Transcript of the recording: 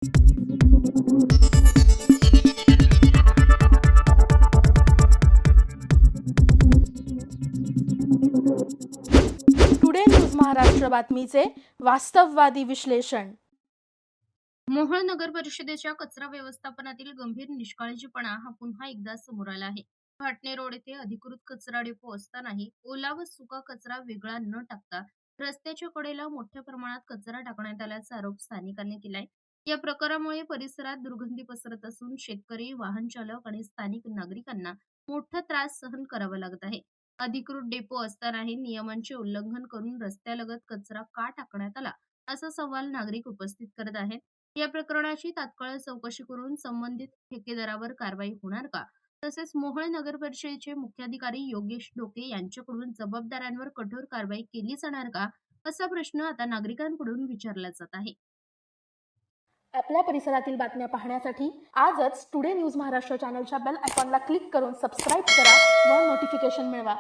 Today news Maharashtra बातमीचे वास्तववादी विश्लेषण. मोहोळ नगर परिषदेच्या कचरा व्यवस्थापनातील गंभीर निष्काळजीपणा हा पुन्हा एकदा समोर आला आहे. घाटणे रोड येथे अधिकृत कचरा डेपो असतानाही ओला व सुका कचरा वेगळा न टाकता रस्त्याच्या कडेला मोठ्या प्रमाणात कचरा टाकण्यात आल्याचा आरोप स्थानिकांनी केलाय. या प्रकारामुळे परिसरात दुर्गंधी पसरत असून शेतकरी, वाहन चालक आणि स्थानिक नागरिकांना मोठा त्रास सहन करावा लागत आहे. अधिकृत डेपो असतानाही नियमांचे उल्लंघन करून रस्त्यालगत कचरा का टाकण्यात आला, असा सवाल नागरिक उपस्थित करत आहेत. या प्रकरणाची तात्काळ चौकशी करून संबंधित ठेकेदारावर कारवाई होणार का? तसेच मोहोळ नगर परिषदेचे मुख्याधिकारी योगेश डोके यांच्याकडून जबाबदारांवर कठोर कारवाई केली जाणार का? असा प्रश्न आता नागरिकांकडून विचारला जात आहे. आपल्या परिसरातील बातम्या पाहण्यासाठी आजच टुडे न्यूज महाराष्ट्र चॅनलच्या बेल आयकॉनला क्लिक करून सबस्क्राईब करा व नोटिफिकेशन मिळवा.